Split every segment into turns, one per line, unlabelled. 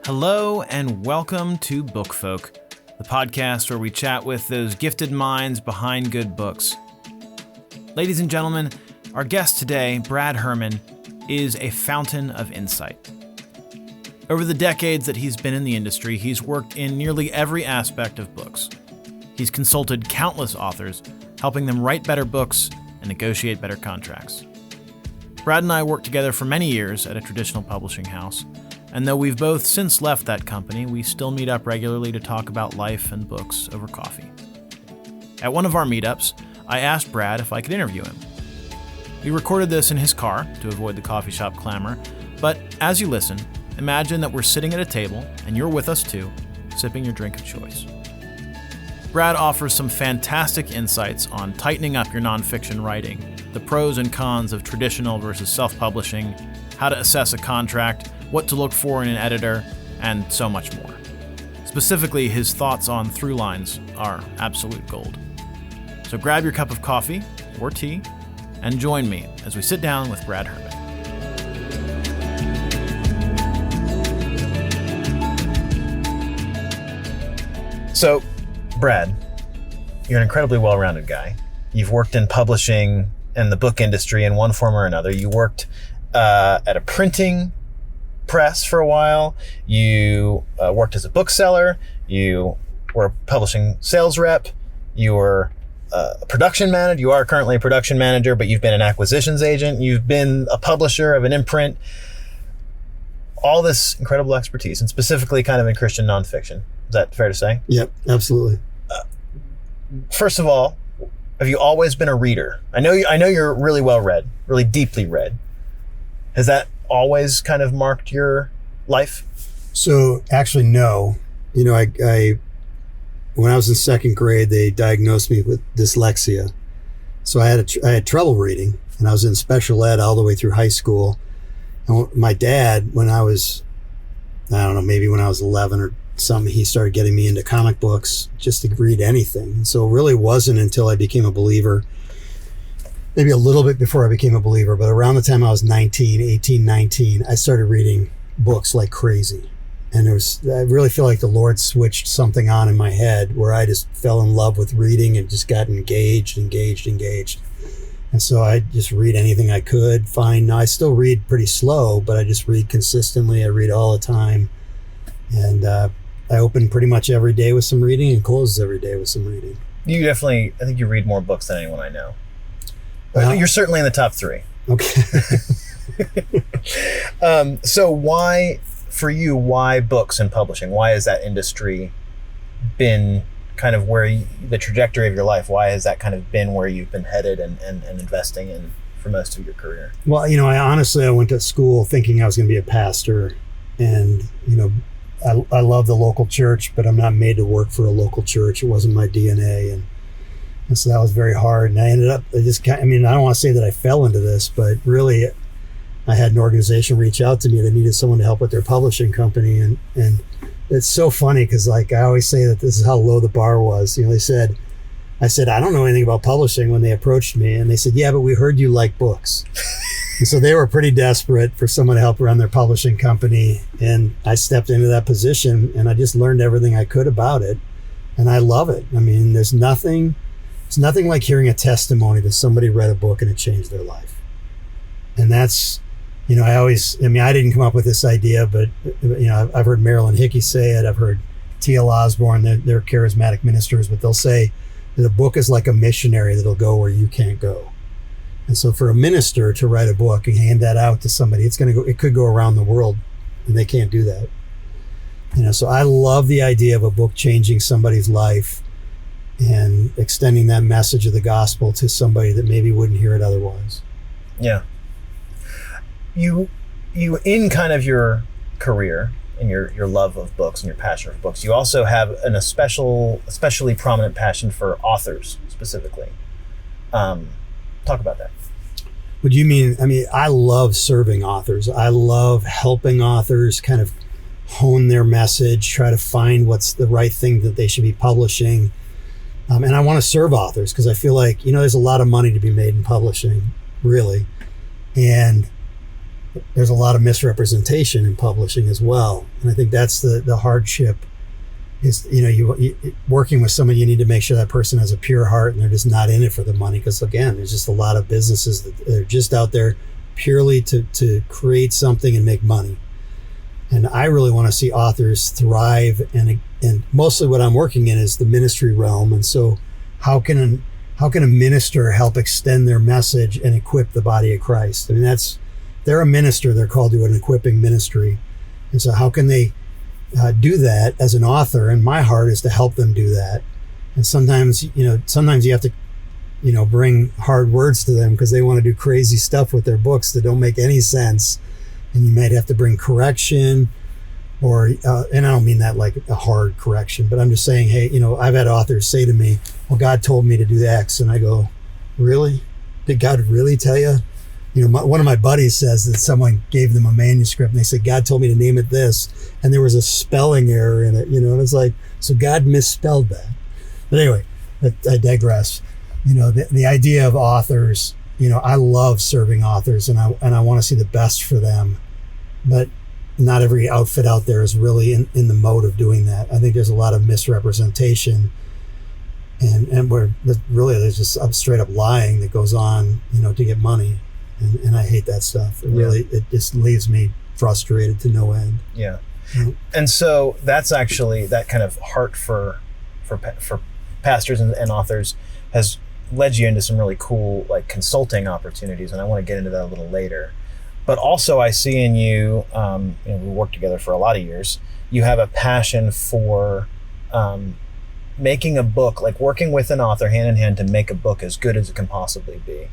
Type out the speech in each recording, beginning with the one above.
Hello and welcome to Book Folk, the podcast where we chat with those gifted minds behind good books. Ladies and gentlemen, our guest today, Brad Herman, is a fountain of insight. Over the decades that he's been in the industry, he's worked in nearly every aspect of books. He's consulted countless authors, helping them write better books and negotiate better contracts. Brad and I worked together for many years at a traditional publishing house, and though we've both since left that company, we still meet up regularly to talk about life and books over coffee. At one of our meetups, I asked Brad if I could interview him. We recorded this in his car to avoid the coffee shop clamor, but as you listen, imagine that we're sitting at a table and you're with us too, sipping your drink of choice. Brad offers some fantastic insights on tightening up your nonfiction writing, the pros and cons of traditional versus self-publishing, how to assess a contract, what to look for in an editor, and so much more. Specifically, his thoughts on through lines are absolute gold. So grab your cup of coffee or tea and join me as we sit down with Brad Herman. So, Brad, you're an incredibly well-rounded guy. You've worked in publishing and the book industry in one form or another. You worked at a printing press for a while. You worked as a bookseller. You were a publishing sales rep. You were a production manager. You are currently a production manager, but you've been an acquisitions agent. You've been a publisher of an imprint. All this incredible expertise, and specifically kind of in Christian nonfiction. Is that fair to say?
Yep, absolutely.
First of all, have you always been a reader? I know you're really well read, really deeply read. Has that always kind of marked your life?
So actually, no. You know, I when I was in second grade, they diagnosed me with dyslexia. So I had trouble reading, and I was in special ed all the way through high school. And my dad, when I was, I don't know, maybe when I was 11 or something, he started getting me into comic books just to read anything. And so it really wasn't until I became a believer, maybe a little bit before I became a believer, but around the time I was 18, 19, I started reading books like crazy. And I really feel like the Lord switched something on in my head where I just fell in love with reading and just got engaged. And so I just read anything I could find. Now I still read pretty slow, but I just read consistently. I read all the time. And I open pretty much every day with some reading and close every day with some reading. You definitely,
I think you read more books than anyone I know. You're certainly in the top 3.
Okay.
So why, for you, why books and publishing? Why has that industry been kind of the trajectory of your life? Why has that kind of been where you've been headed and investing in for most of your career?
Well, you know, I went to school thinking I was going to be a pastor, and, you know, I love the local church, but I'm not made to work for a local church. It wasn't my DNA. And so that was very hard. And I ended up, I don't want to say that I fell into this, but really I had an organization reach out to me that needed someone to help with their publishing company. And it's so funny because, like, I always say that this is how low the bar was. You know, I said, I don't know anything about publishing when they approached me. And they said, yeah, but we heard you like books. And so they were pretty desperate for someone to help run their publishing company. And I stepped into that position and I just learned everything I could about it. And I love it. I mean, it's nothing like hearing a testimony that somebody read a book and it changed their life. And that's, you know, I didn't come up with this idea, but, you know, I've heard Marilyn Hickey say it. I've heard T.L. Osborne, they're charismatic ministers, but they'll say that a book is like a missionary that'll go where you can't go. And so for a minister to write a book and hand that out to somebody, it could go around the world, and they can't do that. You know, so I love the idea of a book changing somebody's life and extending that message of the gospel to somebody that maybe wouldn't hear it otherwise.
Yeah. You in kind of your career and your love of books and your passion for books, you also have especially prominent passion for authors specifically. Talk about that.
What do you mean? I mean, I love serving authors. I love helping authors kind of hone their message, try to find what's the right thing that they should be publishing. And I want to serve authors because I feel like, you know, there's a lot of money to be made in publishing, really. And there's a lot of misrepresentation in publishing as well. And I think that's the hardship is, you working with someone, you need to make sure that person has a pure heart and they're just not in it for the money. Because again, there's just a lot of businesses that they're just out there purely to create something and make money. And I really want to see authors thrive. And mostly what I'm working in is the ministry realm. And so how can a minister help extend their message and equip the body of Christ? I mean, they're a minister, they're called to an equipping ministry. And so how can they do that as an author? And my heart is to help them do that. And sometimes you have to, bring hard words to them because they want to do crazy stuff with their books that don't make any sense. And you might have to bring correction or, and I don't mean that like a hard correction, but I'm just saying, hey, I've had authors say to me, well, God told me to do X. And I go, really? Did God really tell you? One of my buddies says that someone gave them a manuscript and they said, God told me to name it this. And there was a spelling error in it, and it's like, so God misspelled that. But anyway, I digress. The idea of authors, I love serving authors and I want to see the best for them. But not every outfit out there is really in the mode of doing that. I think there's a lot of misrepresentation and where there's just straight up lying that goes on, to get money. And I hate that stuff. It just leaves me frustrated to no end.
Yeah. And so that's actually that kind of heart for pastors and authors has led you into some really cool like consulting opportunities. And I want to get into that a little later. But also I see in you, we worked together for a lot of years, you have a passion for making a book, like working with an author hand in hand to make a book as good as it can possibly be.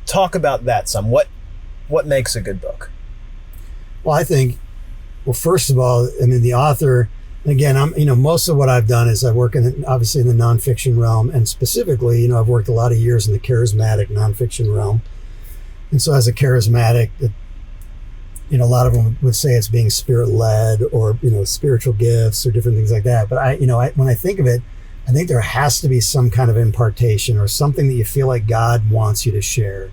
Talk about that some. What makes a good book?
Well, I think, first of all, the author, again, most of what I've done is I work obviously in the nonfiction realm, and specifically, I've worked a lot of years in the charismatic nonfiction realm. And so as a charismatic, a lot of them would say it's being spirit-led or, spiritual gifts or different things like that. But when I think of it, I think there has to be some kind of impartation or something that you feel like God wants you to share.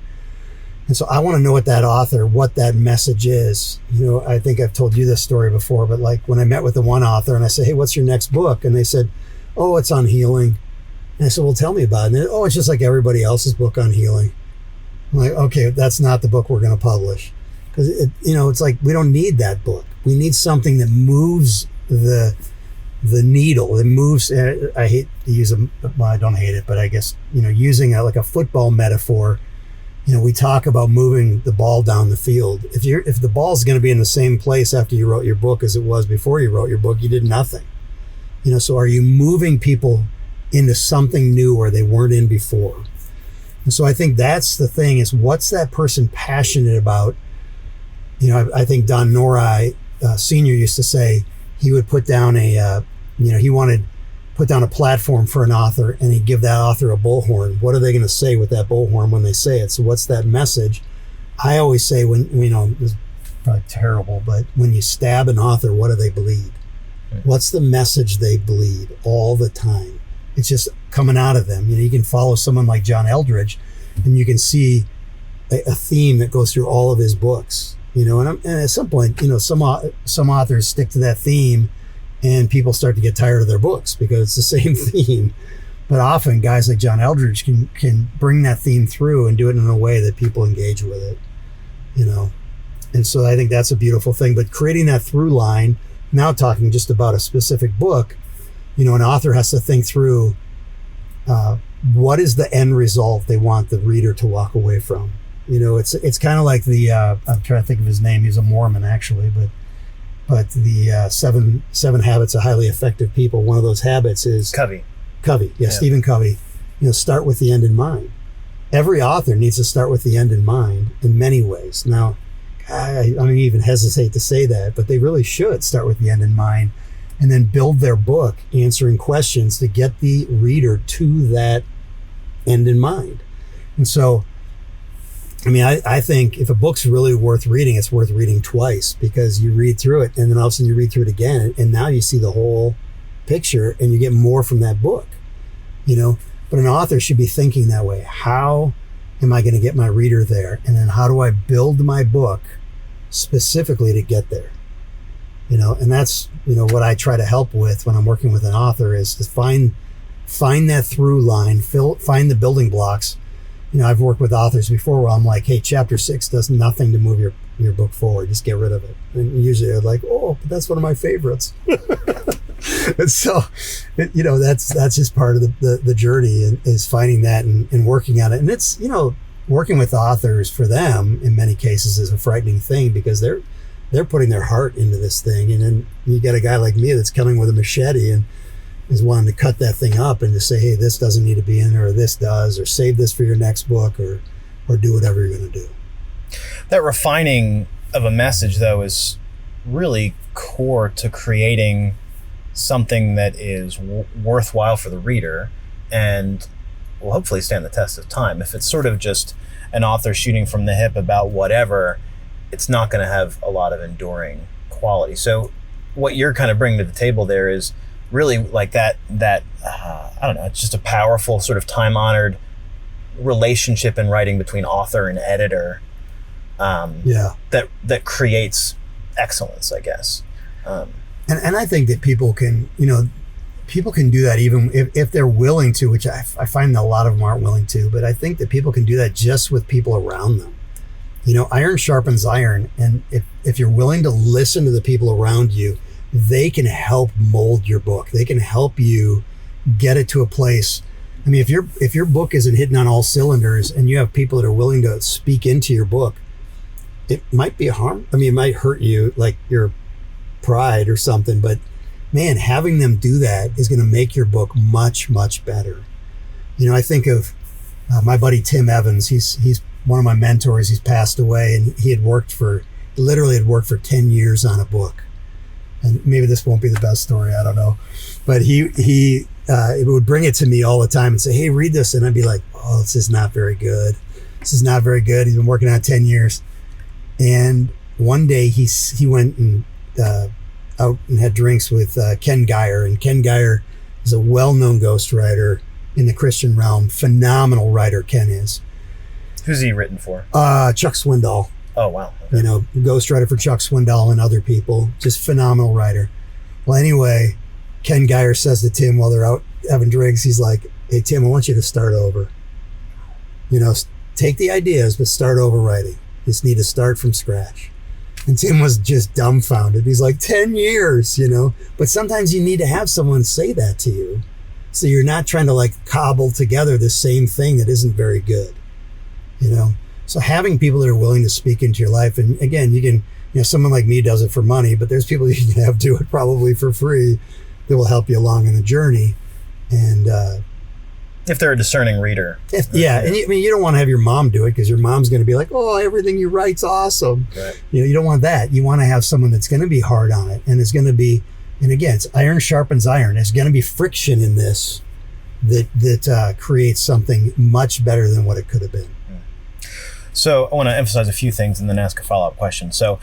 And so I want to know what that message is. I think I've told you this story before, but like when I met with the one author and I said, hey, what's your next book? And they said, oh, it's on healing. And I said, well, tell me about it. And it's just like everybody else's book on healing. I'm like, okay, that's not the book we're going to publish. Because, it's like we don't need that book. We need something that moves the needle. It moves. I hate to use I don't hate it, but I guess, using like a football metaphor, we talk about moving the ball down the field. If the ball's going to be in the same place after you wrote your book as it was before you wrote your book, you did nothing. So are you moving people into something new where they weren't in before? And so I think that's the thing is what's that person passionate about? I think Don Norai, Sr. used to say he would put down he wanted put down a platform for an author and he'd give that author a bullhorn. What are they going to say with that bullhorn when they say it? So what's that message? I always say when, this is probably terrible, but when you stab an author, what do they bleed? Right. What's the message they bleed all the time? It's just coming out of them. You can follow someone like John Eldredge and you can see a theme that goes through all of his books, and at some point, some authors stick to that theme and people start to get tired of their books because it's the same theme. But often guys like John Eldredge can bring that theme through and do it in a way that people engage with it, And so I think that's a beautiful thing. But creating that through line, now talking just about a specific book, an author has to think through what is the end result they want the reader to walk away from. It's kind of like I'm trying to think of his name. He's a Mormon actually, but the seven habits of highly effective people. One of those habits is
Covey.
Yeah, Stephen Covey. Start with the end in mind. Every author needs to start with the end in mind in many ways. Now, I even hesitate to say that, but they really should start with the end in mind and then build their book answering questions to get the reader to that end in mind. And so, I think if a book's really worth reading, it's worth reading twice because you read through it and then all of a sudden you read through it again and now you see the whole picture and you get more from that book, But an author should be thinking that way. How am I going to get my reader there? And then how do I build my book specifically to get there? And that's, what I try to help with when I'm working with an author is to find that through line, find the building blocks. I've worked with authors before where I'm like, hey, chapter 6 does nothing to move your book forward. Just get rid of it. And usually they're like, oh, but that's one of my favorites. And so, that's just part of the journey is finding that and working on it. And it's, working with authors for them in many cases is a frightening thing because they're putting their heart into this thing. And then you got a guy like me that's coming with a machete and is wanting to cut that thing up and just say, hey, this doesn't need to be in there, or this does, or save this for your next book, or do whatever you're going to do.
That refining of a message, though, is really core to creating something that is worthwhile for the reader and will hopefully stand the test of time. If it's sort of just an author shooting from the hip about whatever, it's not going to have a lot of enduring quality. So what you're kind of bringing to the table there is really like that I don't know, it's just a powerful sort of time-honored relationship in writing between author and editor that creates excellence, I guess.
And I think that people can do that even if they're willing to, which I find that a lot of them aren't willing to, but I think that people can do that just with people around them. Iron sharpens iron. And if you're willing to listen to the people around you, they can help mold your book. They can help you get it to a place. I mean, if your book isn't hitting on all cylinders and you have people that are willing to speak into your book, it might be a harm. I mean, it might hurt you, like your pride or something, but man, having them do that is going to make your book much, much better. I think of my buddy Tim Evans. He's one of my mentors. He's passed away, and he had worked for 10 years on a book. And maybe this won't be the best story, I don't know. But he would bring it to me all the time and say, hey, read this. And I'd be like, oh, this is not very good. This is not very good. He's been working on it 10 years. And one day he went and out and had drinks with Ken Geyer. And Ken Geyer is a well-known ghostwriter in the Christian realm. Phenomenal writer, Ken is.
Who's he written for?
Chuck Swindoll.
Oh, wow. Okay.
Ghostwriter for Chuck Swindoll and other people. Just phenomenal writer. Well, anyway, Ken Geyer says to Tim while they're out having drinks, he's like, hey, Tim, I want you to start over. Take the ideas, but start over writing. You just need to start from scratch. And Tim was just dumbfounded. He's like, 10 years, But sometimes you need to have someone say that to you. So you're not trying to cobble together the same thing that isn't very good, So having people that are willing to speak into your life, and again, you can, someone like me does it for money, but there's people you can have do it probably for free that will help you along in the journey. And
if they're a discerning reader.
And you don't want to have your mom do it because your mom's going to be like, oh, everything you write's awesome. Right. You don't want that. You want to have someone that's going to be hard on it, and it's going to be, and again, it's iron sharpens iron. There's going to be friction in this that creates something much better than what it could have been.
So I want to emphasize a few things and then ask a follow-up question. So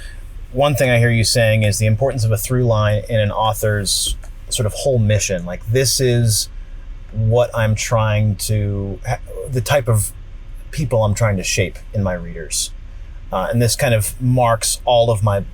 one thing I hear you saying is the importance of a through line in an author's sort of whole mission. Like, this is what I'm trying to, the type of people I'm trying to shape in my readers. And this kind of marks all of my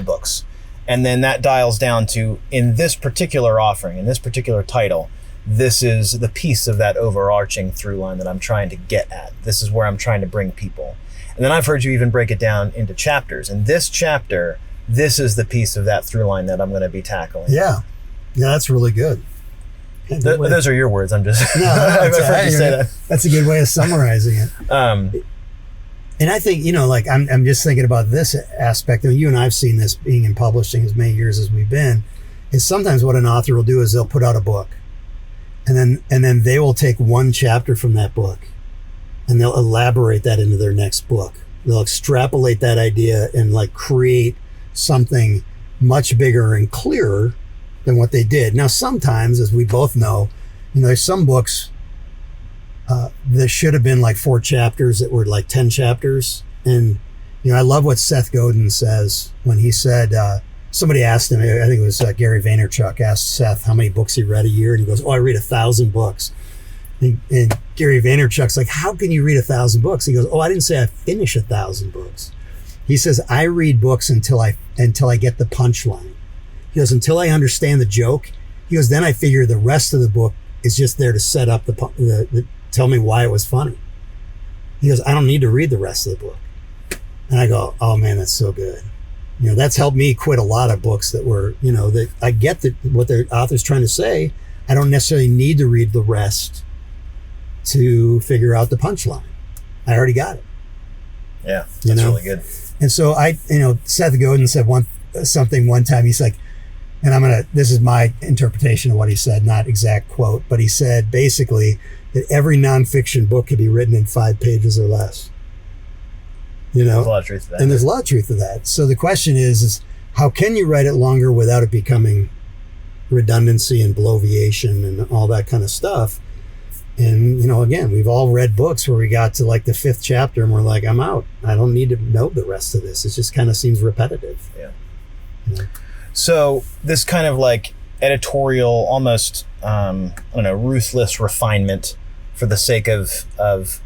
books. And then that dials down to, in this particular offering, in this particular title, this is the piece of that overarching through line that I'm trying to get at. This is where I'm trying to bring people. And then I've heard you even break it down into chapters. In this chapter, this is the piece of that through line that I'm going to be tackling.
Yeah, that's really good.
Those are your words. I'm just...
No,
I've heard you say that.
That's a good way of summarizing it. And I think, I'm just thinking about this aspect. And you and I have seen this being in publishing as many years as we've been, is sometimes what an author will do is they'll put out a book. And then they will take one chapter from that book and they'll elaborate that into their next book. They'll extrapolate that idea and create something much bigger and clearer than what they did. Now, sometimes, as we both know, there's some books that should have been 4 chapters that were 10 chapters. And, I love what Seth Godin says when he said, somebody asked him, I think it was Gary Vaynerchuk asked Seth how many books he read a year. And he goes, I read 1,000 books. And Gary Vaynerchuk's like, how can you read 1,000 books? He goes, oh, I didn't say I finish 1,000 books. He says, I read books until I get the punchline. He goes, until I understand the joke. He goes, then I figure the rest of the book is just there to set up the tell me why it was funny. He goes, I don't need to read the rest of the book. And I go, oh man, that's so good. That's helped me quit a lot of books that were, that I get what the author's trying to say. I don't necessarily need to read the rest to figure out the punchline. I already got it.
Yeah, that's really good.
And so Seth Godin said something one time. He's like, and this is my interpretation of what he said, not exact quote, but he said basically that every nonfiction book could be written in 5 pages or less. There's a lot of truth to that. And there's a lot of truth to that. So the question is how can you write it longer without it becoming redundancy and bloviation and all that kind of stuff? And, again, we've all read books where we got to like the 5th chapter and we're like, I'm out. I don't need to know the rest of this. It just kind of seems repetitive.
Yeah. So this kind of like editorial, almost, ruthless refinement for the sake of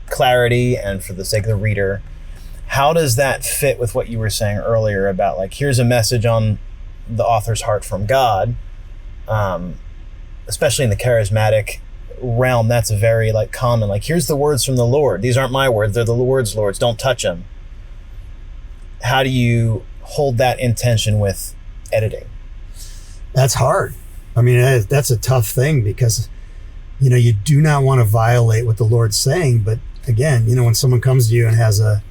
clarity and for the sake of the reader. How does that fit with what you were saying earlier about like, here's a message on the author's heart from God, especially in the charismatic realm? That's very like common. Like, here's the words from the Lord. These aren't my words. They're the Lord's words. Don't touch them. How do you hold that intention with editing?
That's hard. I mean, that's a tough thing because, you do not want to violate what the Lord's saying. But again, when someone comes to you and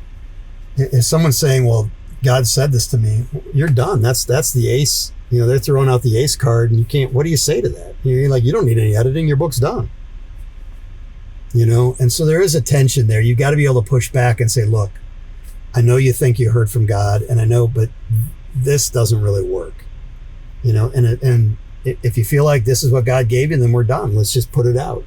if someone's saying, well, God said this to me, you're done. That's the ace. They're throwing out the ace card and you can't, what do you say to that? You're like, you don't need any editing. Your book's done. And so there is a tension there. You got to be able to push back and say, look, I know you think you heard from God and I know, but this doesn't really work, and if you feel like this is what God gave you, then we're done. Let's just put it out,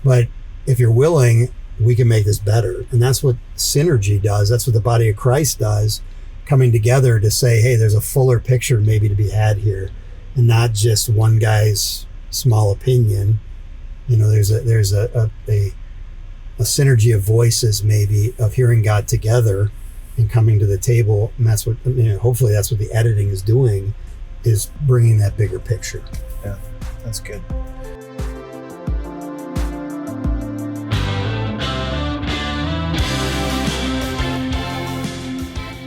but if you're willing, we can make this better. And that's what synergy does. That's what the body of Christ does, coming together to say, hey, there's a fuller picture maybe to be had here and not just one guy's small opinion. There's a synergy of voices, maybe, of hearing God together and coming to the table. And that's what, hopefully that's what the editing is doing, is bringing that bigger picture.
Yeah, that's good.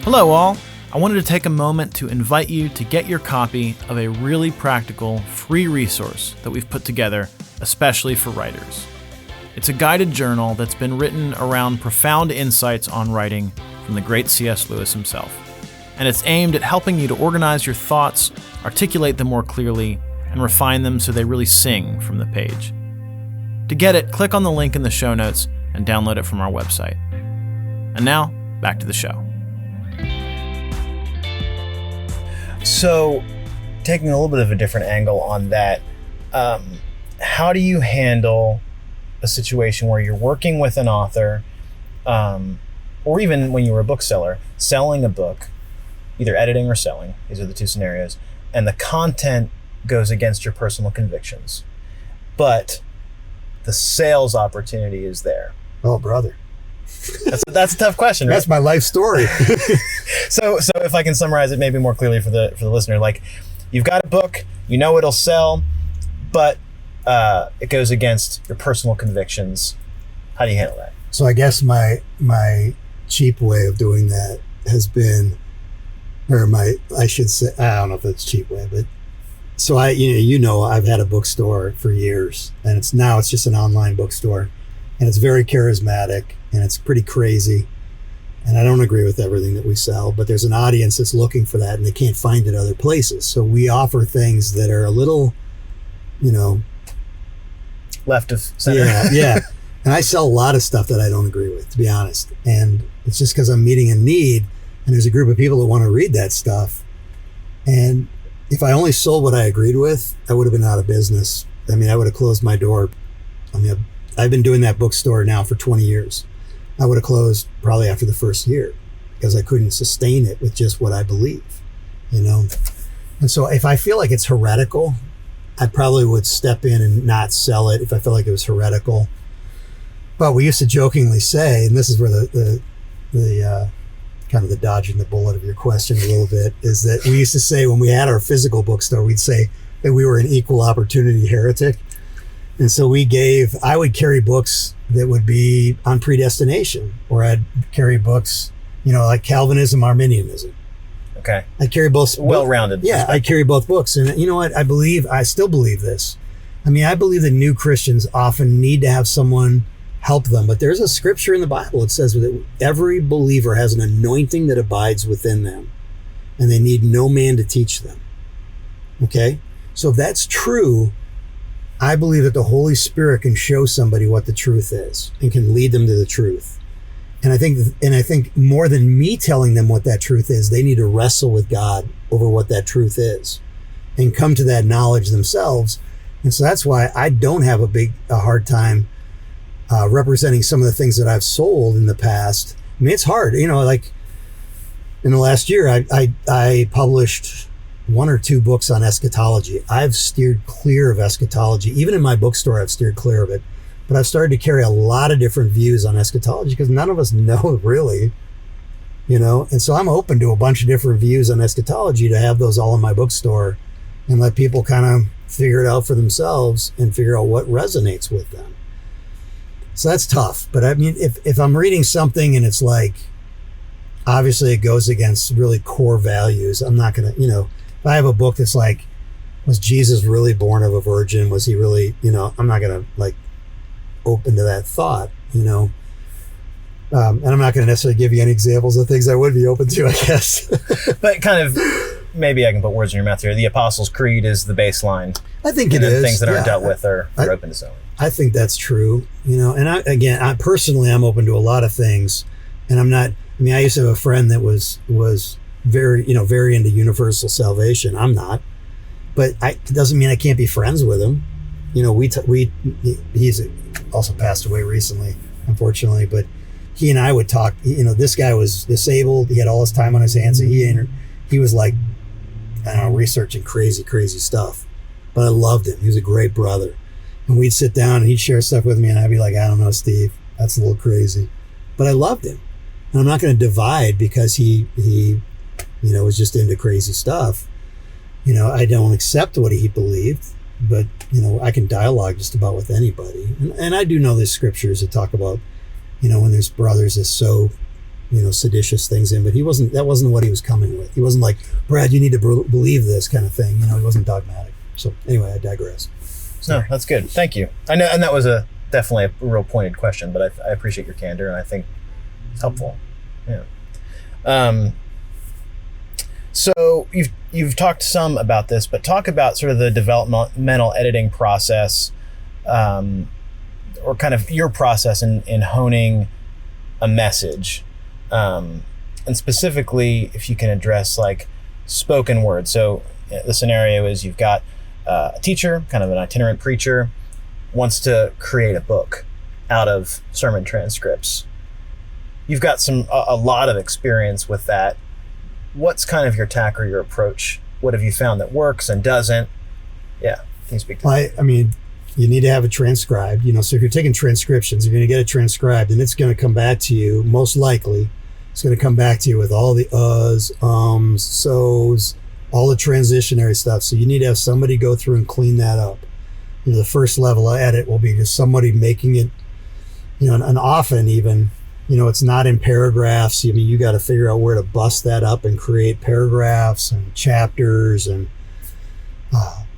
Hello all. I wanted to take a moment to invite you to get your copy of a really practical, free resource that we've put together especially for writers. It's a guided journal that's been written around profound insights on writing from the great C.S. Lewis himself. And it's aimed at helping you to organize your thoughts, articulate them more clearly, and refine them so they really sing from the page. To get it, click on the link in the show notes and download it from our website. And now, back to the show. So, taking a little bit of a different angle on that, how do you handle a situation where you're working with an author, or even when you were a bookseller, selling a book, either editing or selling, these are the two scenarios, and the content goes against your personal convictions, but the sales opportunity is there?
Oh, brother.
That's a tough question, right?
That's my life story.
So if I can summarize it maybe more clearly for the listener, like, you've got a book, it'll sell, but it goes against your personal convictions. How do you handle that?
So I guess my cheap way of doing that has been, I should say, I don't know if it's a cheap way, but so I've had a bookstore for years, and it's just an online bookstore, and it's very charismatic and it's pretty crazy. And I don't agree with everything that we sell, but there's an audience that's looking for that and they can't find it other places. So we offer things that are a little,
left of center.
Yeah. And I sell a lot of stuff that I don't agree with, to be honest. And it's just because I'm meeting a need, and there's a group of people that want to read that stuff. And if I only sold what I agreed with, I would have been out of business. I would have closed my door. I've been doing that bookstore now for 20 years. I would have closed probably after the first year because I couldn't sustain it with just what I believe, And so if I feel like it's heretical, I probably would step in and not sell it if I felt like it was heretical. But we used to jokingly say, and this is where the kind of the dodging the bullet of your question a little bit, is that we used to say when we had our physical bookstore, we'd say that we were an equal opportunity heretic. And so I would carry books that would be on predestination, or I'd carry books, like Calvinism, Arminianism.
Okay.
I carry both.
Well-rounded.
Yeah, I carry both books. And you know what? I still believe this. I mean, I believe that new Christians often need to have someone help them. But there's a scripture in the Bible that says that every believer has an anointing that abides within them, and they need no man to teach them. Okay? So if that's true, I believe that the Holy Spirit can show somebody what the truth is and can lead them to the truth. And I think more than me telling them what that truth is, they need to wrestle with God over what that truth is and come to that knowledge themselves. And so that's why I don't have a hard time representing some of the things that I've sold in the past. I mean, it's hard, like in the last year, I published 1 or 2 books on eschatology. I've steered clear of eschatology. Even in my bookstore, I've steered clear of it. But I've started to carry a lot of different views on eschatology because none of us know really, And so I'm open to a bunch of different views on eschatology to have those all in my bookstore and let people kind of figure it out for themselves and figure out what resonates with them. So that's tough. But I mean, if I'm reading something and it's like, obviously it goes against really core values, I'm not going to, if I have a book that's like, was Jesus really born of a virgin? Was he really, I'm not going to like open to that thought, and I'm not going to necessarily give you any examples of things I would be open to, I guess.
But kind of, maybe I can put words in your mouth here. The Apostles' Creed is the baseline.
I think it is.
Things that aren't dealt with are open to selling.
I think that's true, and I personally, I'm open to a lot of things, and I'm not, I used to have a friend that was very, very into universal salvation. I'm not, but it doesn't mean I can't be friends with him. He's also passed away recently, unfortunately, but he and I would talk. This guy was disabled. He had all his time on his hands. So he was like, I don't know, researching crazy stuff, but I loved him. He was a great brother. And we'd sit down and he'd share stuff with me and I'd be like, I don't know, Steve, that's a little crazy, but I loved him. And I'm not going to divide because he was just into crazy stuff. I don't accept what he believed, but I can dialogue just about with anybody. And I do know there's scriptures that talk about, when there's brothers that sow, seditious things in, but that wasn't what he was coming with. He wasn't like, Brad, you need to believe this kind of thing. He wasn't dogmatic. So anyway, I digress.
No, that's good. Thank you. I know, and that was definitely a real pointed question, but I appreciate your candor, and I think it's helpful. Yeah. So you've talked some about this, but talk about sort of the developmental editing process, or kind of your process in honing a message, and specifically if you can address like spoken word. So the scenario is you've got a teacher, kind of an itinerant preacher, wants to create a book out of sermon transcripts. You've got a lot of experience with that. What's kind of your tack or your approach? What have you found that works and doesn't? Yeah, can you speak to that?
I mean, you need to have it transcribed, so if you're taking transcriptions, you're going to get it transcribed and it's going to come back to you, most likely, it's going to come back to you with all the uhs, ums, so's, all the transitionary stuff. So you need to have somebody go through and clean that up. The first level of edit will be just somebody making it, and often even, it's not in paragraphs. You got to figure out where to bust that up and create paragraphs and chapters and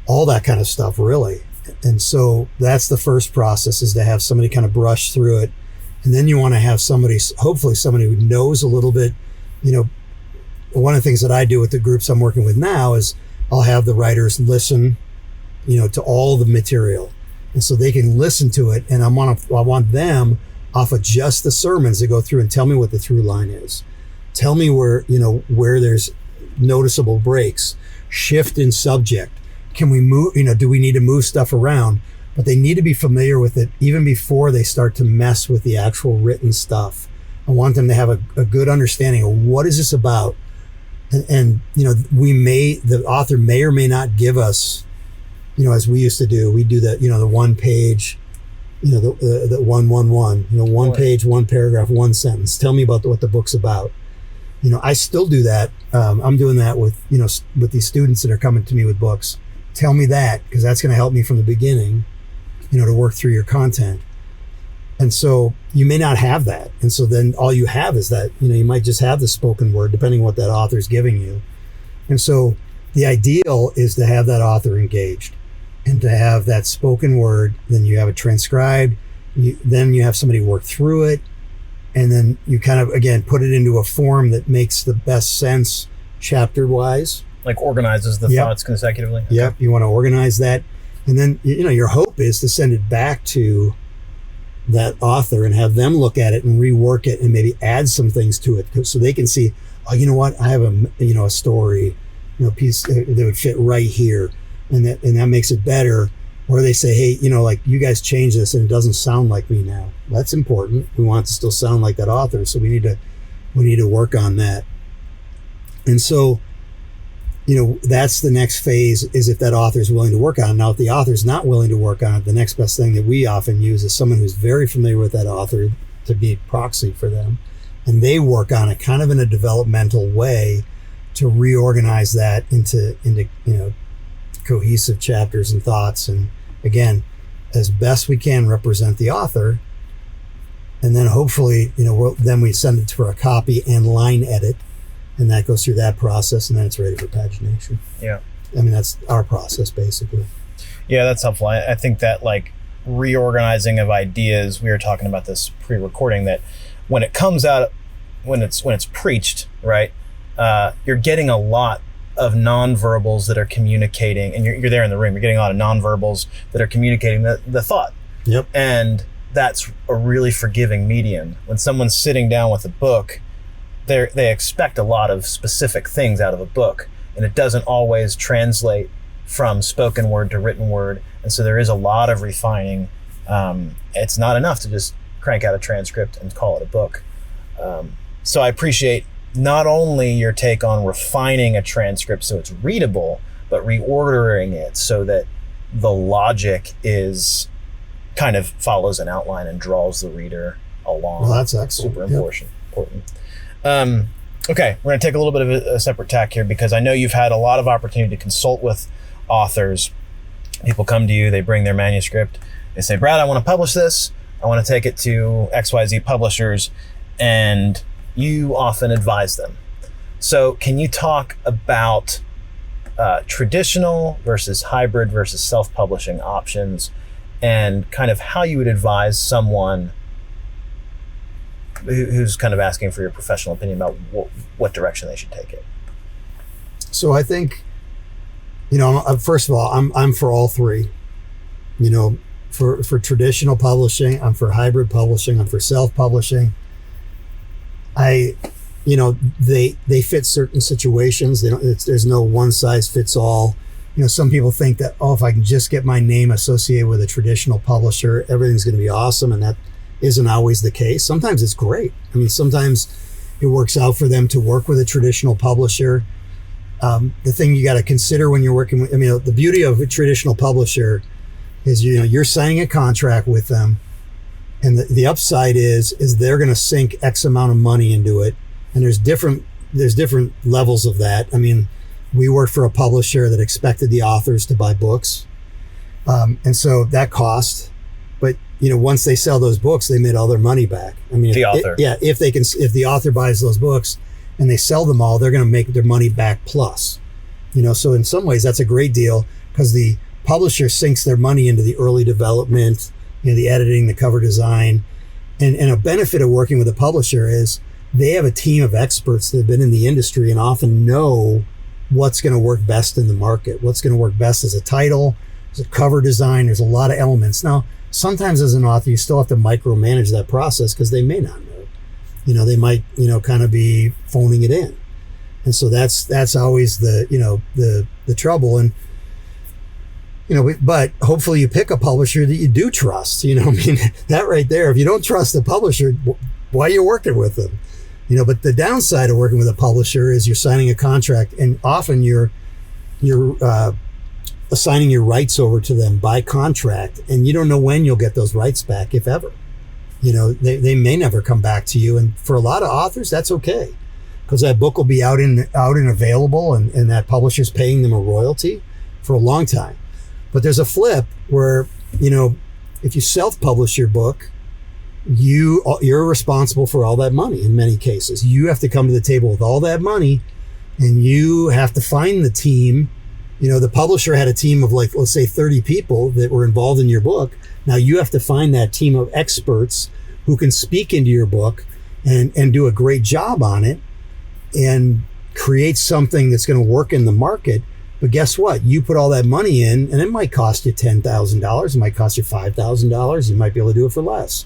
all that kind of stuff, really. And so that's the first process, is to have somebody kind of brush through it. And then you want to have hopefully somebody who knows a little bit. One of the things that I do with the groups I'm working with now is I'll have the writers listen, to all the material. And so they can listen to it. And I want them, off of just the sermons, to go through and tell me what the through line is. Tell me where there's noticeable breaks, shift in subject. Can we move, do we need to move stuff around? But they need to be familiar with it even before they start to mess with the actual written stuff. I want them to have a good understanding of what is this about. And the author may or may not give us, as we used to do, we do that, the 1 page, the 111, one
Right.
page, one paragraph, one sentence. Tell me about what the book's about. I still do that. I'm doing that with these students that are coming to me with books. Tell me that, because that's going to help me from the beginning, to work through your content. And so you may not have that. And so then all you have is that, you might just have the spoken word, depending on what that author's giving you. And so the ideal is to have that author engaged and to have that spoken word. Then you have it transcribed. Then you have somebody work through it. And then you kind of, again, put it into a form that makes the best sense chapter-wise.
Like organizes the
Yep.
thoughts consecutively.
Yep. You want to organize that. And then, your hope is to send it back to that author and have them look at it and rework it and maybe add some things to it so they can see, oh, you know what? I have a story, piece that would fit right here. And that makes it better. Or they say, hey, like you guys changed this and it doesn't sound like me now. That's important. We want it to still sound like that author. So we need to work on that. And so, that's the next phase, is if that author is willing to work on it. Now, if the author's not willing to work on it, the next best thing that we often use is someone who's very familiar with that author to be proxy for them. And they work on it kind of in a developmental way to reorganize that into cohesive chapters and thoughts. And again, as best we can, represent the author. And then hopefully, then we send it for a copy and line edit. And that goes through that process, and then it's ready for pagination.
Yeah.
That's our process, basically.
Yeah, that's helpful. I think that reorganizing of ideas, we were talking about this pre-recording, that when it comes out, when it's preached, right, you're getting a lot of nonverbals that are communicating, and you're there in the room, you're getting a lot of nonverbals that are communicating the thought.
Yep.
And that's a really forgiving medium. When someone's sitting down with a book, they expect a lot of specific things out of a book, and it doesn't always translate from spoken word to written word. And so there is a lot of refining. It's not enough to just crank out a transcript and call it a book. So I appreciate not only your take on refining a transcript so it's readable, but reordering it so that the logic is kind of follows an outline and draws the reader along.
Well, that's excellent.
Super important. Okay, we're going to take a little bit of a separate tack here, because I know you've had a lot of opportunity to consult with authors. People come to you, they bring their manuscript, they say, Brad, I want to publish this. I want to take it to XYZ publishers, and you often advise them. So can you talk about traditional versus hybrid versus self-publishing options, and kind of how you would advise someone who's kind of asking for your professional opinion about what direction they should take it?
So I think, first of all, I'm for all three. For traditional publishing, I'm for hybrid publishing, I'm for self-publishing. They fit certain situations. There's no one size fits all. Some people think that, if I can just get my name associated with a traditional publisher, everything's going to be awesome, and that isn't always the case. Sometimes it's great. Sometimes it works out for them to work with a traditional publisher. The thing you got to consider when you're working with, the beauty of a traditional publisher is, you're signing a contract with them, and the upside is they're going to sink X amount of money into it. And there's different levels of that. We worked for a publisher that expected the authors to buy books. And so that cost, but once they sell those books, they made all their money back.
The author.
If the author buys those books and they sell them all, they're going to make their money back plus. So in some ways that's a great deal, because the publisher sinks their money into the early development, the editing, the cover design. And a benefit of working with a publisher is they have a team of experts that have been in the industry and often know what's going to work best in the market, what's going to work best as a title, as a cover design. There's a lot of elements. Now, sometimes as an author, you still have to micromanage that process, because they may not know. They might, kind of be phoning it in. And so that's always the trouble. And, but hopefully you pick a publisher that you do trust. That right there, if you don't trust the publisher, why are you working with them? But the downside of working with a publisher is you're signing a contract, and often you're assigning your rights over to them by contract, and you don't know when you'll get those rights back, if ever. They may never come back to you. And for a lot of authors, that's okay, because that book will be out and available, and that publisher's paying them a royalty for a long time. But there's a flip where, if you self-publish your book, you're responsible for all that money in many cases. You have to come to the table with all that money, and you have to find the team. The publisher had a team of, like, let's say 30 people that were involved in your book. Now you have to find that team of experts who can speak into your book and do a great job on it and create something that's going to work in the market. But guess what? You put all that money in, and it might cost you $10,000. It might cost you $5,000. You might be able to do it for less.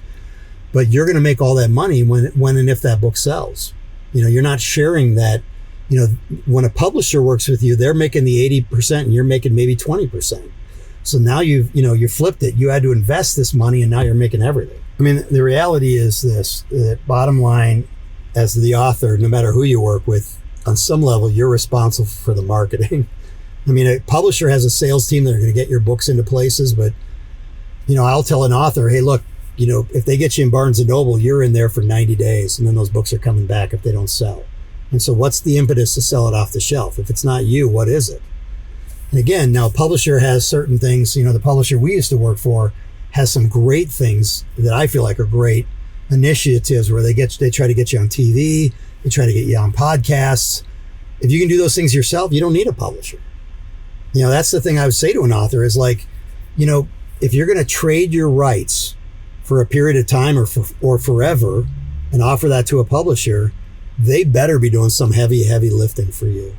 But you're going to make all that money when and if that book sells. You're not sharing that. When a publisher works with you, they're making the 80% and you're making maybe 20%. So now you flipped it. You had to invest this money, and now you're making everything. I mean, the reality is this: bottom line, as the author, no matter who you work with, on some level, you're responsible for the marketing. I mean, a publisher has a sales team that are going to get your books into places, but I'll tell an author, hey, look, if they get you in Barnes and Noble, you're in there for 90 days, and then those books are coming back if they don't sell. And so what's the impetus to sell it off the shelf? If it's not you, what is it? And again, now a publisher has certain things. The publisher we used to work for has some great things that I feel like are great initiatives where they try to get you on TV, they try to get you on podcasts. If you can do those things yourself, you don't need a publisher. That's the thing I would say to an author is, like, if you're going to trade your rights for a period of time or forever and offer that to a publisher, they better be doing some heavy lifting for you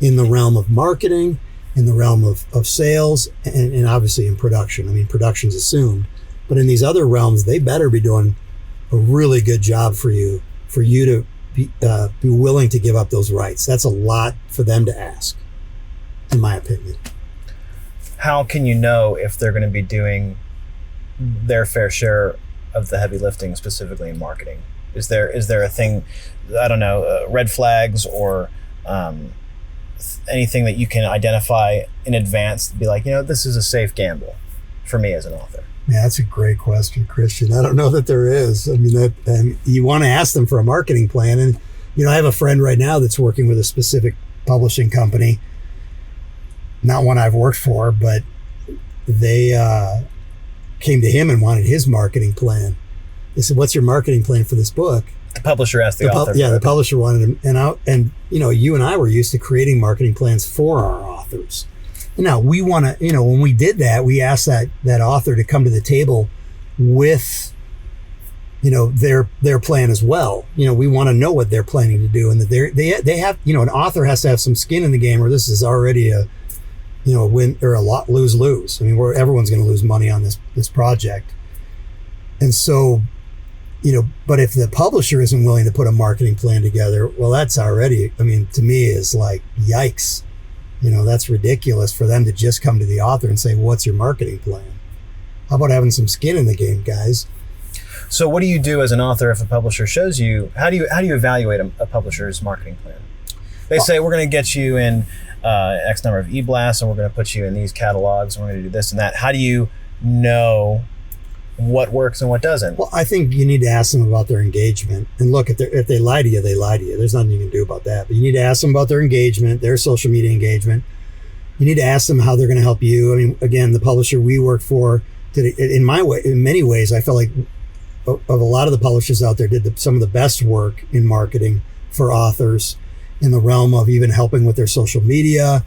in the realm of marketing, in the realm of sales, and obviously in production. I mean, production's assumed, but in these other realms, they better be doing a really good job for you to be willing to give up those rights. That's a lot for them to ask, in my opinion.
How can you know if they're going to be doing their fair share of the heavy lifting, specifically in marketing? Is there a thing, I don't know, red flags or anything that you can identify in advance to be like, this is a safe gamble for me as an author?
Yeah, that's a great question, Christian. I don't know that there is. I mean, you want to ask them for a marketing plan. And, I have a friend right now that's working with a specific publishing company, not one I've worked for, but they came to him and wanted his marketing plan. They said, what's your marketing plan for this book?
The publisher asked the author.
The publisher wanted him. You and I were used to creating marketing plans for our authors. And now we want to, when we did that, we asked that author to come to the table with, their plan as well. We want to know what they're planning to do, and that they have, an author has to have some skin in the game, or this is already a win or a lot lose. I mean, everyone's going to lose money on this project. And so, but if the publisher isn't willing to put a marketing plan together, well, that's already, to me is like, yikes. That's ridiculous for them to just come to the author and say, what's your marketing plan? How about having some skin in the game, guys?
So what do you do as an author if a publisher shows you, how do you evaluate a publisher's marketing plan? They say, we're going to get you in X number of e-blasts, and we're going to put you in these catalogs, and we're going to do this and that. How do you know what works and what doesn't?
Well, I think you need to ask them about their engagement. And look, if they lie to you, they lie to you. There's nothing you can do about that. But you need to ask them about their engagement, their social media engagement. You need to ask them how they're going to help you. I mean, again, the publisher we work for did it in many ways. I felt like of a lot of the publishers out there did some of the best work in marketing for authors in the realm of even helping with their social media.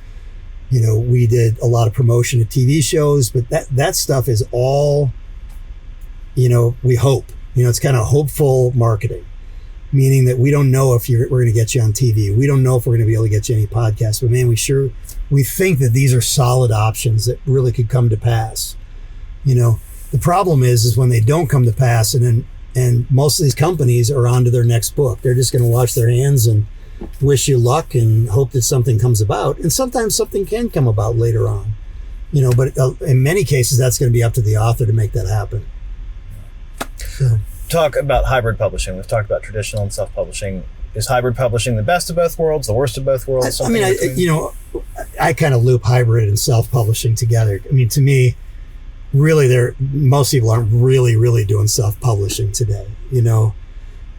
We did a lot of promotion of TV shows, but that stuff is all, we hope, it's kind of hopeful marketing, meaning that we don't know if we're going to get you on TV. We don't know if we're going to be able to get you any podcasts, but man, we think that these are solid options that really could come to pass. The problem is when they don't come to pass, and most of these companies are on to their next book. They're just going to wash their hands and wish you luck and hope that something comes about. And sometimes something can come about later on, but in many cases, that's going to be up to the author to make that happen. So.
Talk about hybrid publishing. We've talked about traditional and self-publishing. Is hybrid publishing the best of both worlds, the worst of both worlds?
I kind of loop hybrid and self-publishing together. I mean, to me, really, most people aren't really doing self-publishing today.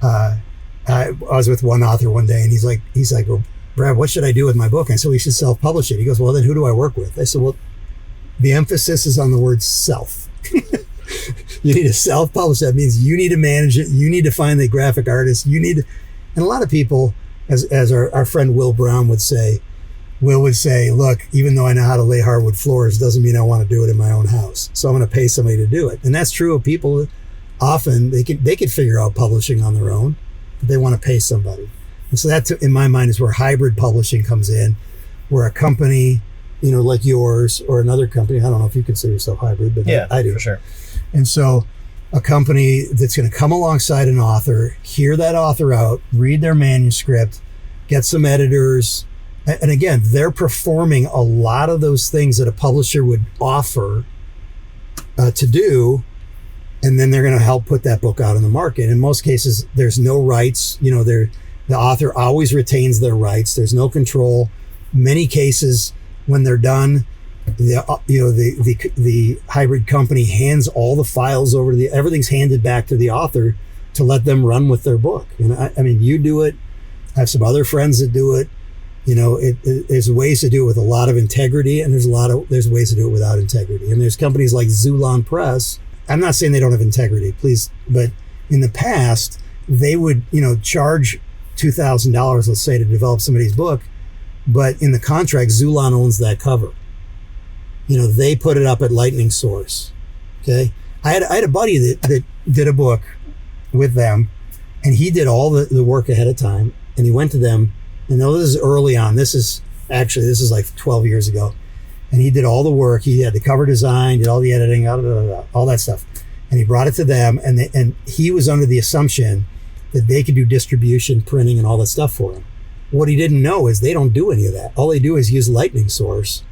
I was with one author one day, and he's like, well, Brad, what should I do with my book? And I said, well, you should self-publish it. He goes, well, then who do I work with? I said, well, the emphasis is on the word self. You need to self-publish. That means you need to manage it. You need to find the graphic artist. And a lot of people, as our friend Will Brown would say, look, even though I know how to lay hardwood floors, doesn't mean I want to do it in my own house. So I'm going to pay somebody to do it. And that's true of people. Often they could figure out publishing on their own, but they want to pay somebody. And so that, in my mind, is where hybrid publishing comes in, where a company, like yours or another company, I don't know if you consider yourself hybrid, but
yeah,
I do.
For sure.
And so a company that's going to come alongside an author, hear that author out, read their manuscript, get some editors. And again, they're performing a lot of those things that a publisher would offer to do. And then they're going to help put that book out in the market. In most cases, there's no rights. The author always retains their rights. There's no control. Many cases, when they're done, the hybrid company hands all the files over to everything's handed back to the author to let them run with their book. I mean, you do it. I have some other friends that do it. There's ways to do it with a lot of integrity, and there's ways to do it without integrity. And there's companies like Zulon Press. I'm not saying they don't have integrity, please, but in the past, they would, charge $2,000, let's say, to develop somebody's book, but in the contract, Zulon owns that cover. They put it up at Lightning Source. Okay, I had a buddy that did a book with them, and he did all the work ahead of time, and he went to them. And this is early on. This is like 12 years ago. And he did all the work. He had the cover design, did all the editing, all that stuff. And he brought it to them. And he was under the assumption that they could do distribution, printing, and all that stuff for him. What he didn't know is they don't do any of that. All they do is use Lightning Source,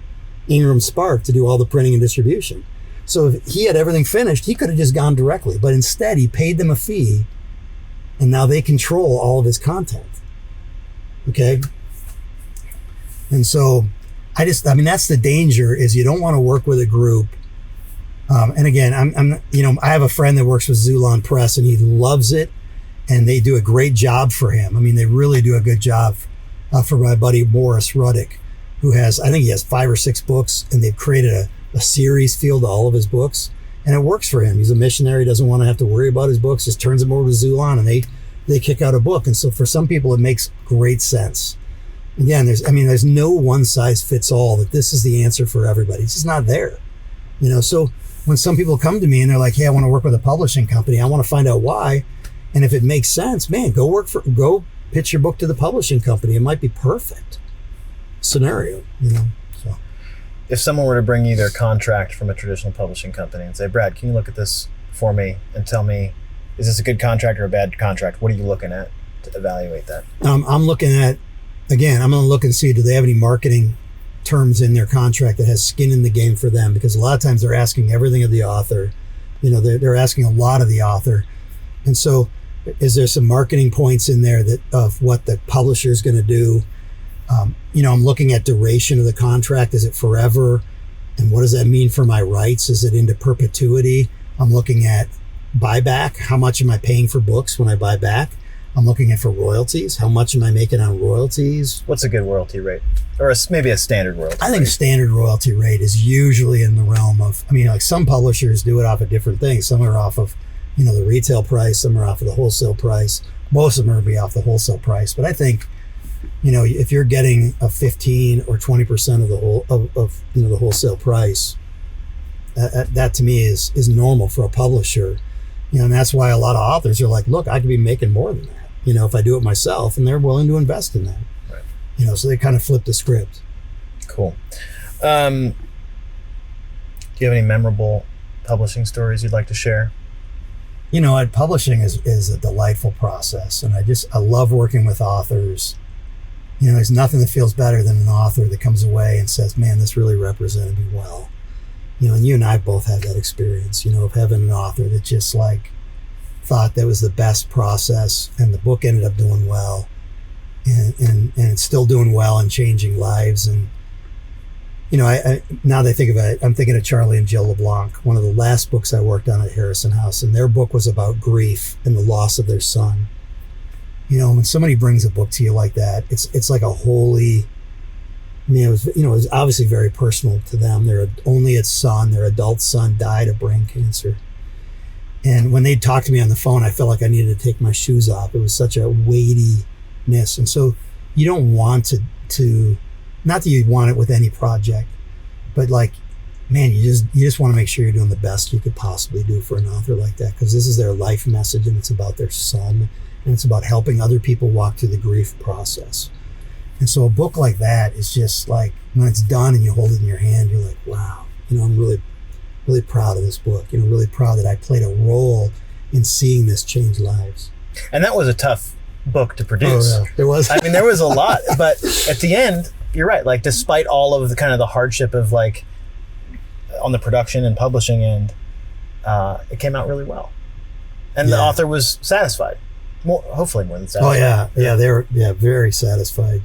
Ingram Spark, to do all the printing and distribution. So if he had everything finished, he could have just gone directly. But instead, he paid them a fee. And now they control all of his content. Okay. And so that's the danger, is you don't want to work with a group. And again, I have a friend that works with Zulon Press, and he loves it, and they do a great job for him. I mean, they really do a good job for my buddy Morris Ruddick, who I think he has 5 or 6 books, and they've created a series feel to all of his books, and it works for him. He's a missionary, doesn't want to have to worry about his books, just turns them over to Zulon, and they kick out a book. And so for some people, it makes great sense. Again, there's no one size fits all, that this is the answer for everybody. It's just not there. So when some people come to me and they're like, hey, I want to work with a publishing company, I want to find out why. And if it makes sense, man, go pitch your book to the publishing company. It might be perfect scenario, so.
If someone were to bring you their contract from a traditional publishing company and say, Brad, can you look at this for me and tell me, is this a good contract or a bad contract? What are you looking at to evaluate that?
I'm looking at, again, I'm going to look and see, do they have any marketing terms in their contract that has skin in the game for them? Because a lot of times they're asking everything of the author. They're asking a lot of the author. And so is there some marketing points in there of what the publisher is going to do? I'm looking at duration of the contract. Is it forever? And what does that mean for my rights? Is it into perpetuity? I'm looking at buyback. How much am I paying for books when I buy back? I'm looking at for royalties. How much am I making on royalties?
What's a good royalty rate? Or maybe a standard royalty rate?
I think a standard royalty rate is usually in the realm of, like some publishers do it off of different things. Some are off of, the retail price. Some are off of the wholesale price. Most of them are going to be off the wholesale price. But I think, if you're getting a 15 or 20% of the whole of the wholesale price, that to me is normal for a publisher. And that's why a lot of authors are like, look, I could be making more than that, if I do it myself, and they're willing to invest in that. Right. So they kind of flip the script.
Cool. Do you have any memorable publishing stories you'd like to share?
Publishing is a delightful process, and I love working with authors. There's nothing that feels better than an author that comes away and says, man, this really represented me well. And you and I both had that experience, of having an author that just thought that was the best process, and the book ended up doing well. and it's still doing well and changing lives. And I now that I think about it, I'm thinking of Charlie and Jill LeBlanc, one of the last books I worked on at Harrison House, and their book was about grief and the loss of their son. When somebody brings a book to you like that, it's like a holy. It was obviously very personal to them. Their adult son died of brain cancer. And when they'd talk to me on the phone, I felt like I needed to take my shoes off. It was such a weightiness. And so you don't want to not that you want it with any project, but you just want to make sure you're doing the best you could possibly do for an author like that, because this is their life message, and it's about their son, and it's about helping other people walk through the grief process. And so a book like that is just like, when it's done and you hold it in your hand, you're like, wow, I'm really, really proud of this book, really proud that I played a role in seeing this change lives.
And that was a tough book to produce.
Oh, yeah. It was.
I mean, there was a lot, but at the end, you're right. Like, despite all of the kind of the hardship of on the production and publishing end, it came out really well. And the author was satisfied. Hopefully more than satisfied.
Oh yeah. They were very satisfied.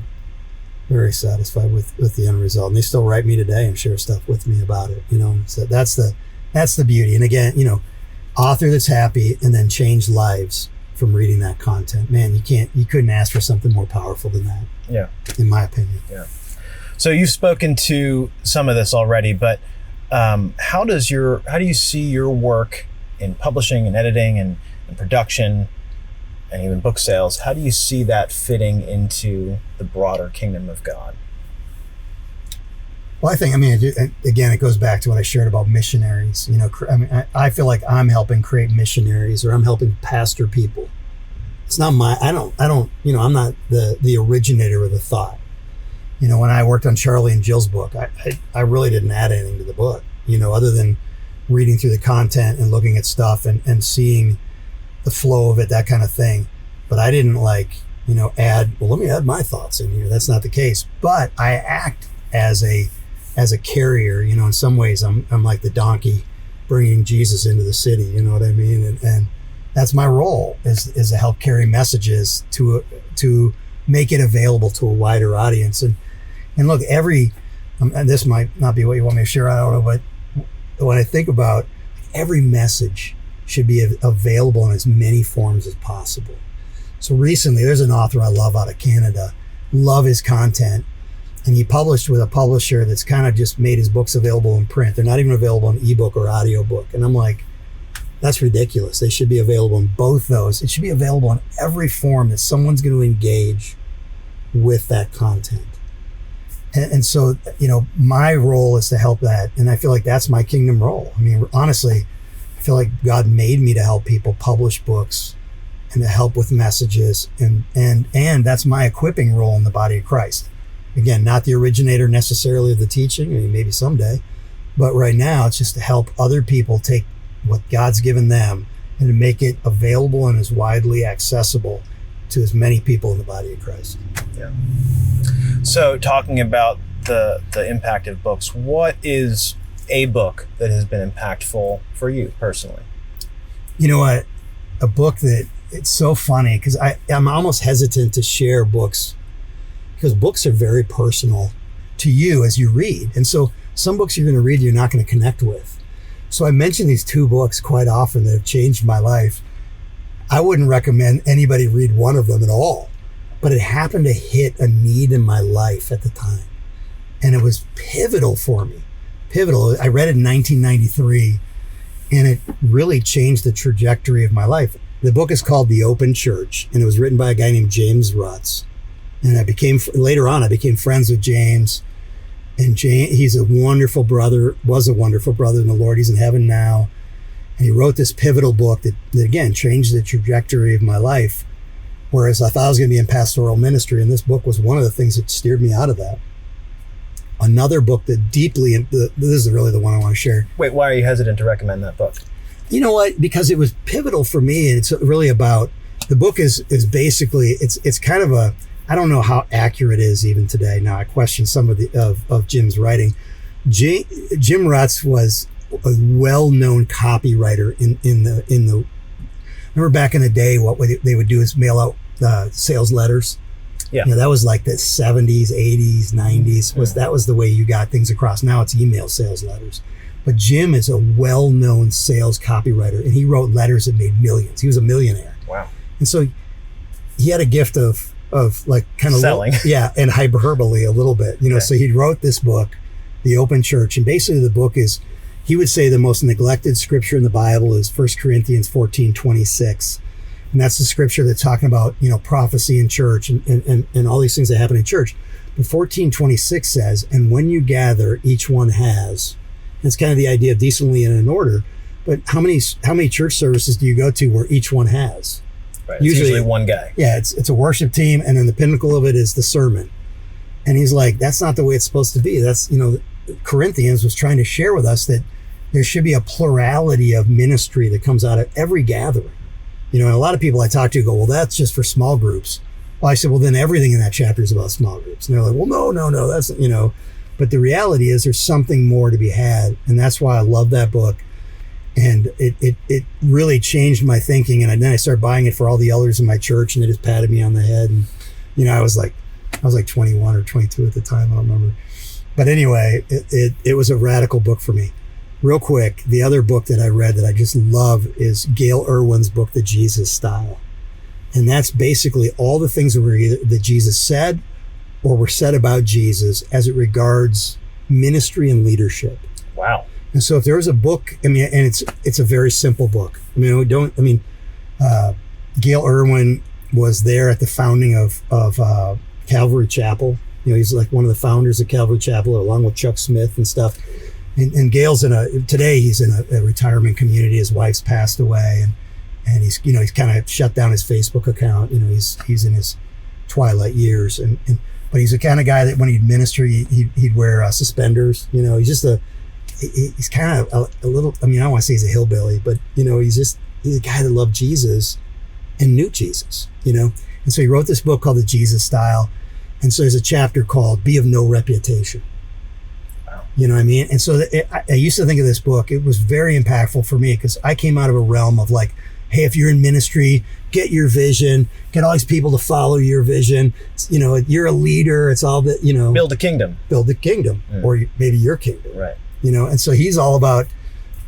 Very satisfied with the end result. And they still write me today and share stuff with me about it. So that's the beauty. And again, author that's happy and then change lives from reading that content. Man, you couldn't ask for something more powerful than that.
Yeah.
In my opinion.
Yeah. So you've spoken to some of this already, but how do you see your work in publishing and editing and production and even book sales? How do you see that fitting into the broader kingdom of God?
Well, again, it goes back to what I shared about missionaries. I feel like I'm helping create missionaries, or I'm helping pastor people. It's not I'm not the originator of the thought. When I worked on Charlie and Jill's book, I really didn't add anything to the book, other than reading through the content and looking at stuff and seeing the flow of it, that kind of thing. But I didn't let me add my thoughts in here. That's not the case. But I act as a carrier, in some ways I'm like the donkey bringing Jesus into the city, you know what I mean? And that's my role is to help carry messages to make it available to a wider audience. And look, and this might not be what you want me to share, I don't know, but when I think about every message should be available in as many forms as possible. So recently, there's an author I love out of Canada, love his content, and he published with a publisher that's kind of just made his books available in print. They're not even available in ebook or audiobook. And I'm like, that's ridiculous. They should be available in both those. It should be available in every form that someone's going to engage with that content. And so, my role is to help that. And I feel like that's my kingdom role. Honestly, I feel like God made me to help people publish books and to help with messages. And that's my equipping role in the body of Christ. Again, not the originator necessarily of the teaching, maybe someday, but right now it's just to help other people take what God's given them and to make it available and as widely accessible to as many people in the body of Christ.
Yeah. So talking about the impact of books, what is a book that has been impactful for you personally?
You know what? A book that, it's so funny because I'm almost hesitant to share books because books are very personal to you as you read. And so some books you're going to read, you're not going to connect with. So I mention these two books quite often that have changed my life. I wouldn't recommend anybody read one of them at all, but it happened to hit a need in my life at the time. And it was pivotal for me. Pivotal. I read it in 1993 and it really changed the trajectory of my life. The book is called The Open Church, and it was written by a guy named James Rutz. And later on, I became friends with James. And he's a wonderful brother, was a wonderful brother in the Lord. He's in heaven now. And he wrote this pivotal book that again, changed the trajectory of my life. Whereas I thought I was going to be in pastoral ministry, and this book was one of the things that steered me out of that. Another book that this is really the one I want to share.
Wait, why are you hesitant to recommend that book?
You know what? Because it was pivotal for me, and it's really about, the book is basically, it's kind of a, I don't know how accurate it is even today. Now I question some of Jim's writing. Jim Rutz was a well-known copywriter in the remember back in the day, what they would do is mail out sales letters.
Yeah.
That was like the 70s, 80s, 90s. That was the way you got things across. Now it's email sales letters. But Jim is a well-known sales copywriter, and he wrote letters that made millions. He was a millionaire.
Wow.
And so he had a gift of like kind of
selling.
And hyperbole a little bit. So he wrote this book, The Open Church, and basically the book is, he would say the most neglected scripture in the Bible is 1 Corinthians 14:26. And that's the scripture that's talking about, prophecy in church and all these things that happen in church. But 14:26 says, and when you gather, each one has. And it's kind of the idea of decently and in order. But how many church services do you go to where each one has?
Right. Usually one guy.
Yeah, it's a worship team, and then the pinnacle of it is the sermon. And he's like, that's not the way it's supposed to be. That's, Corinthians was trying to share with us that there should be a plurality of ministry that comes out of every gathering. And a lot of people I talk to go, well, that's just for small groups. Well, I said, well, then everything in that chapter is about small groups. And they're like, well, no, that's, But the reality is there's something more to be had. And that's why I love that book. And it really changed my thinking. And then I started buying it for all the elders in my church, and they just patted me on the head. And, I was like 21 or 22 at the time. I don't remember. But anyway, it was a radical book for me. Real quick, the other book that I read that I just love is Gail Irwin's book, The Jesus Style. And that's basically all the things that Jesus said or were said about Jesus as it regards ministry and leadership.
Wow.
And so if there was a book, and it's a very simple book. Gail Irwin was there at the founding of Calvary Chapel. He's like one of the founders of Calvary Chapel, along with Chuck Smith and stuff. And Gail's today he's in a retirement community. His wife's passed away, and he's kind of shut down his Facebook account. He's in his twilight years, but he's the kind of guy that when he'd minister, he'd wear suspenders. He's just he's kind of a little, I don't want to say he's a hillbilly, but he's a guy that loved Jesus and knew Jesus, and so he wrote this book called The Jesus Style. And so there's a chapter called Be of No Reputation. Wow. You know what I mean? And so I used to think of this book, it was very impactful for me because I came out of a realm of like, hey, if you're in ministry, get your vision, get all these people to follow your vision. You're a leader. It's all that,
build a kingdom,
or maybe your kingdom.
Right.
And so he's all about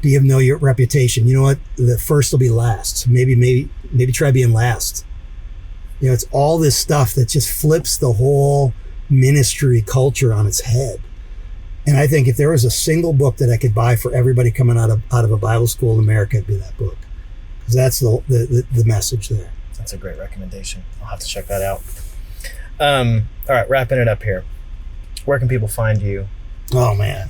be of no reputation. You know what? The first will be last. So maybe try being last. It's all this stuff that just flips the whole ministry culture on its head. And I think if there was a single book that I could buy for everybody coming out of a Bible school in America, it'd be that book. Because that's the message there.
That's a great recommendation. I'll have to check that out. All right, wrapping it up here. Where can people find you?
Oh, man.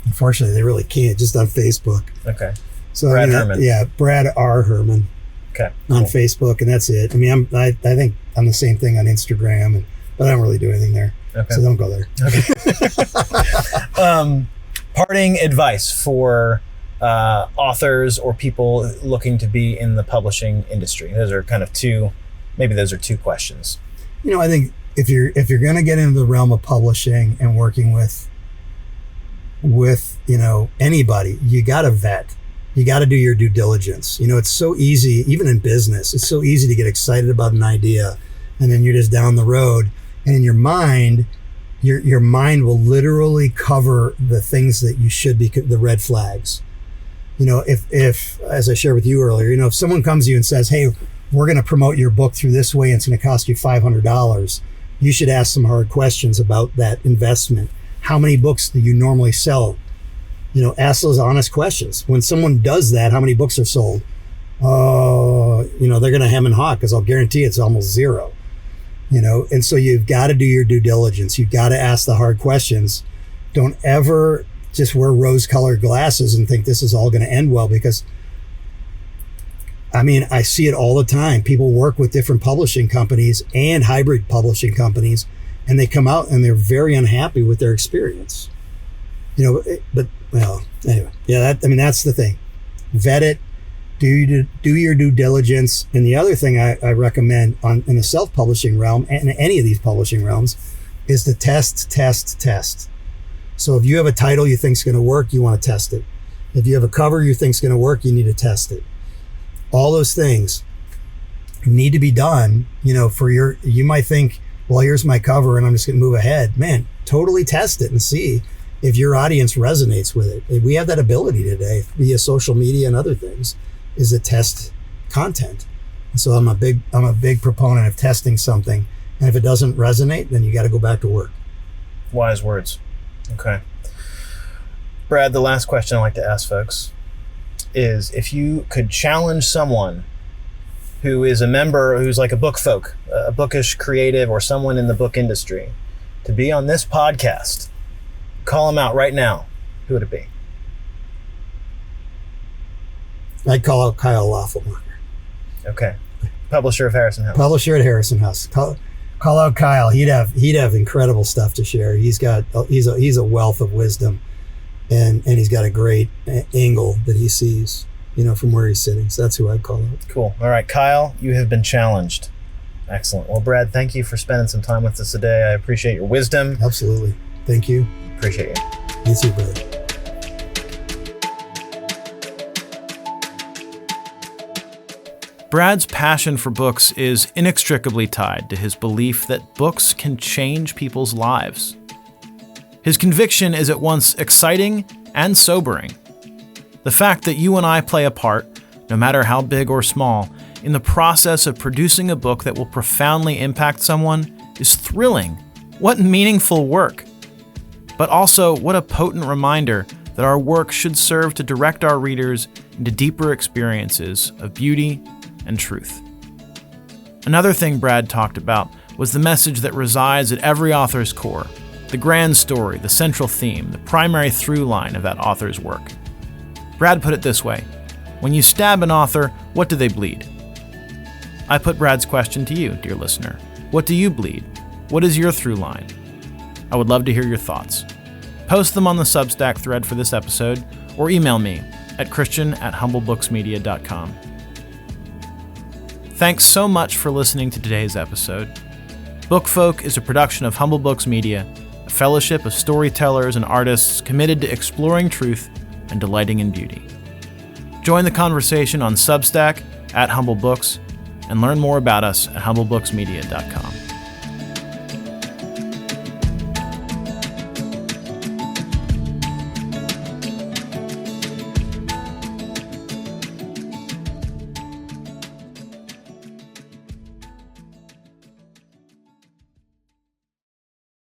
Unfortunately, they really can't. Just on Facebook.
Okay.
So
Brad Herman.
Yeah, Brad R. Herman.
Okay.
On Facebook, and that's it. I think I'm the same thing on Instagram, but I don't really do anything there. Okay. So don't go there.
Okay. Parting advice for authors or people looking to be in the publishing industry. Those are kind of two questions.
I think if you're going to get into the realm of publishing and working with anybody, you got to vet. You got to do your due diligence. It's so easy, even in business, it's so easy to get excited about an idea, and then you're just down the road, and in your mind, your mind will literally cover the things that you should be, the red flags. If as I shared with you earlier, if someone comes to you and says, hey, we're going to promote your book through this way, and it's going to cost you $500, you should ask some hard questions about that investment. How many books do you normally sell? Ask those honest questions. When someone does that, how many books are sold? They're going to hem and haw, because I'll guarantee it's almost zero. And so you've got to do your due diligence. You've got to ask the hard questions. Don't ever just wear rose-colored glasses and think this is all going to end well, because I see it all the time. People work with different publishing companies and hybrid publishing companies, and they come out and they're very unhappy with their experience. Anyway, yeah, that's the thing. Vet it, do your due diligence. And the other thing I recommend in the self-publishing realm and in any of these publishing realms is to test. So if you have a title you think is going to work, you want to test it. If you have a cover you think is going to work, you need to test it. All those things need to be done, you might think, well, here's my cover and I'm just going to move ahead. Man, totally test it and see if your audience resonates with it. We have that ability today via social media and other things, is to test content. And so I'm a big proponent of testing something. And if it doesn't resonate, then you got to go back to work.
Wise words. Okay. Brad, the last question I like to ask folks is, if you could challenge someone who is a member, who's like a book folk, a bookish creative, or someone in the book industry, to be on this podcast, call them out right now, who would it be?
I'd call out Kyle Loffelmacher.
Okay. Publisher of Harrison House.
Publisher at Harrison House. Call out Kyle. He'd have incredible stuff to share. He's a wealth of wisdom, and he's got a great angle that he sees, from where he's sitting. So that's who I'd call out. Cool.
All right, Kyle, you have been challenged. Excellent. Well, Brad, thank you for spending some time with us today. I appreciate your wisdom.
Absolutely. Thank you.
Appreciate you.
You too, brother.
Brad's passion for books is inextricably tied to his belief that books can change people's lives. His conviction is at once exciting and sobering. The fact that you and I play a part, no matter how big or small, in the process of producing a book that will profoundly impact someone is thrilling. What meaningful work! But also, what a potent reminder that our work should serve to direct our readers into deeper experiences of beauty and truth. Another thing Brad talked about was the message that resides at every author's core, the grand story, the central theme, the primary through line of that author's work. Brad put it this way: when you stab an author, what do they bleed? I put Brad's question to you, dear listener. What do you bleed? What is your through line? I would love to hear your thoughts. Post them on the Substack thread for this episode, or email me at christian@humblebooksmedia.com. Thanks so much for listening to today's episode. Bookfolk is a production of Humble Books Media, a fellowship of storytellers and artists committed to exploring truth and delighting in beauty. Join the conversation on Substack @HumbleBooks and learn more about us at humblebooksmedia.com.